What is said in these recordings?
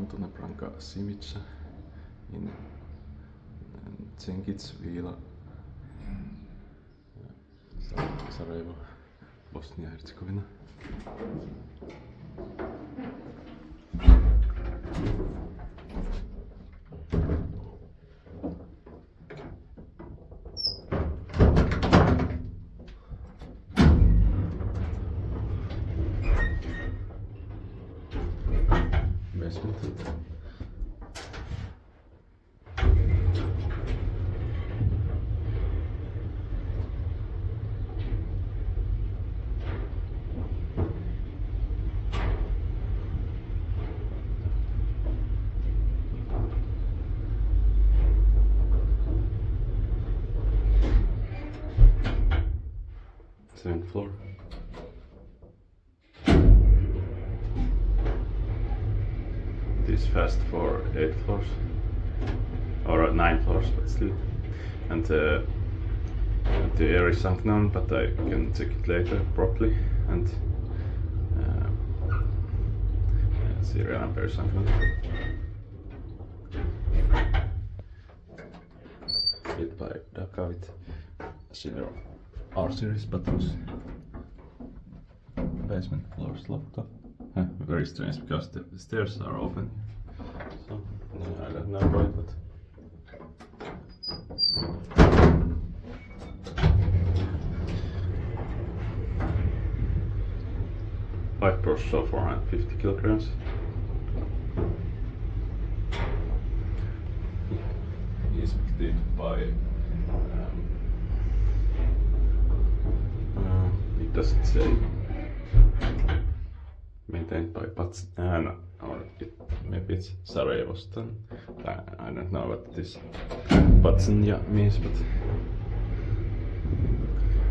Antuna Branka Šimića in Vila, Sarajevo, Bosnia-Herzegovina. Basement. Seventh floor. This fast for 8 floors or 9 floors, but still. And the air is unknown, but I can check it later properly. And serial number is unknown. Built by Daka with silver R series buttons. Basement floors locked up. Very strange because the stairs are open. So I don't know why, but five pros so 450 kilograms. Inspected by it doesn't say. Maintained by maybe it's Sarajevo. I don't know what this Patsinja means, but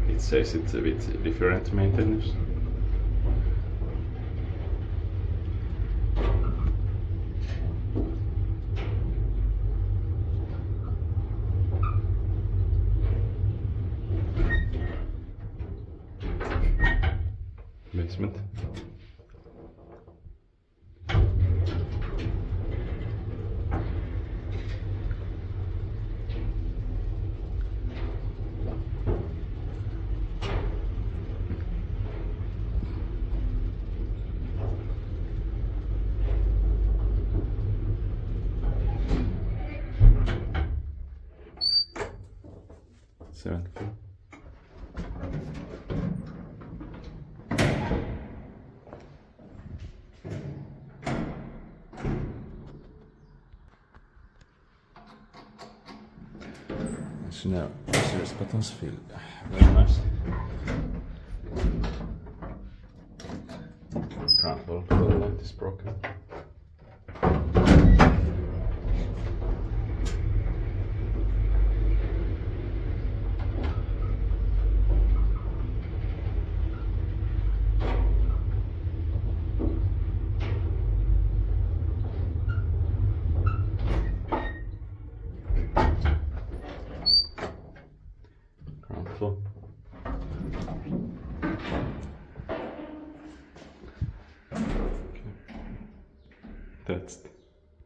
it says it's a bit different maintenance. Basement. Seventh floor. So now, serious buttons feel very nice. Ground floor light is broken. Ground floor.